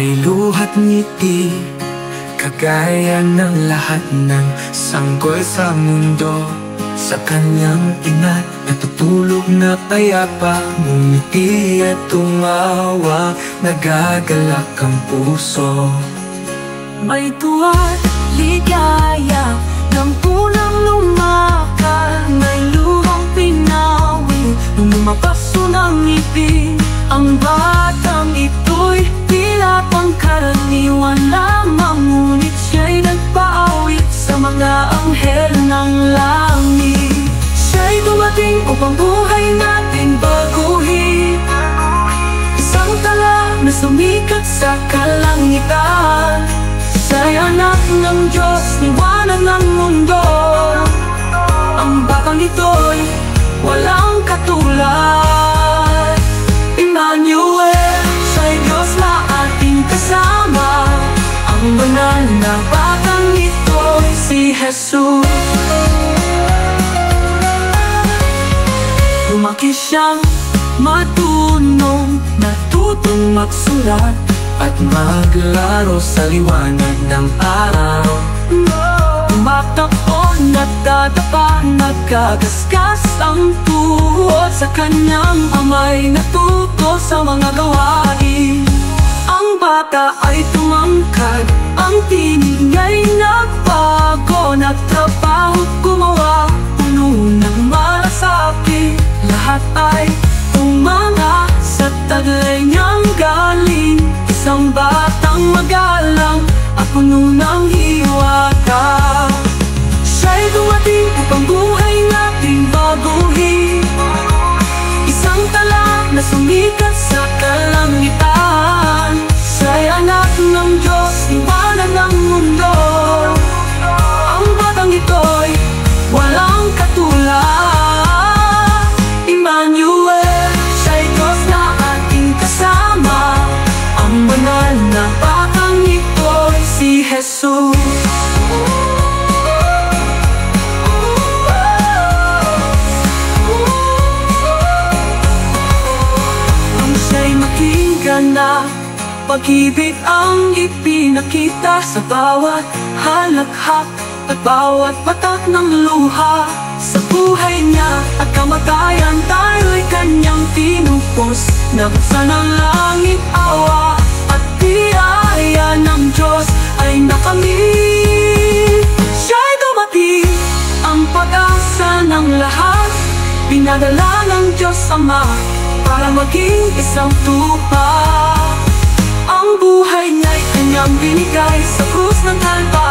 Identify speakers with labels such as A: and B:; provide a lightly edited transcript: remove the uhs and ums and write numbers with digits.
A: May luha't ngiti, kagaya ng lahat ng sanggol sa mundo. Sa kanyang ina, natutulog na payapa, ngumiti at tumawa, nagagalak ang puso.
B: May tuwa't ligaya ng unang lumakad, may luhang pinawi nung lumabaso ng ngipin. Ang batang ito'y tila pangkaraniwan lamang, ngunit siya'y nagpaawit sa mga anghel ng langit. Siya'y dumating upang buhay natin baguhin, isang tala na sumikat sa kalangitan. Siya'y anak ng Diyos, liwanag ng mundo. Ang batang ito'y walang katulad. Emmanuel, siya'y Diyos na ating kasama. Ang banal na batang ito'y si Jesus. Lumaki siyang matulong, natutong magsulat at maglaro sa liwanag ng araw. Tumatakon at dadapa, nagkagasgas ang tuhod sa kanyang amay, natuto sa mga gawain. Ang bata ay tumangkad, ang tinig ay nagbago, nagtrabaho't gumawa, puno ng malasakit. Lahat ay tumanga sa taglay niyang galing, isang batang magalang at puno ng hiwaga. Siya'y dumating upang buhay natin baguhin, isang tala na sumikat sa kalangitan. Siya'y anak ng Diyos, liwanag ng mundo. Ang batang ito'y walang katulad. Emmanuel, siya'y Diyos na ating kasama. Ang banal na batang ito'y si Jesus. Ang siya'y makinggan na pag-ibig ang ipinakita sa bawat halakhak at bawat patak ng luha. Sa buhay niya at kamatayan, tayo'y kanyang tinupos. Nabuksan ang langit, awa at biyaya ng Diyos ay nakamit. Siya'y dumating, ang pag-asa ng lahat, pinadala ng Diyos Ama para maging isang tupa. Ang buhay niya'y kanyang binigay sa krus ng Kalbaryo.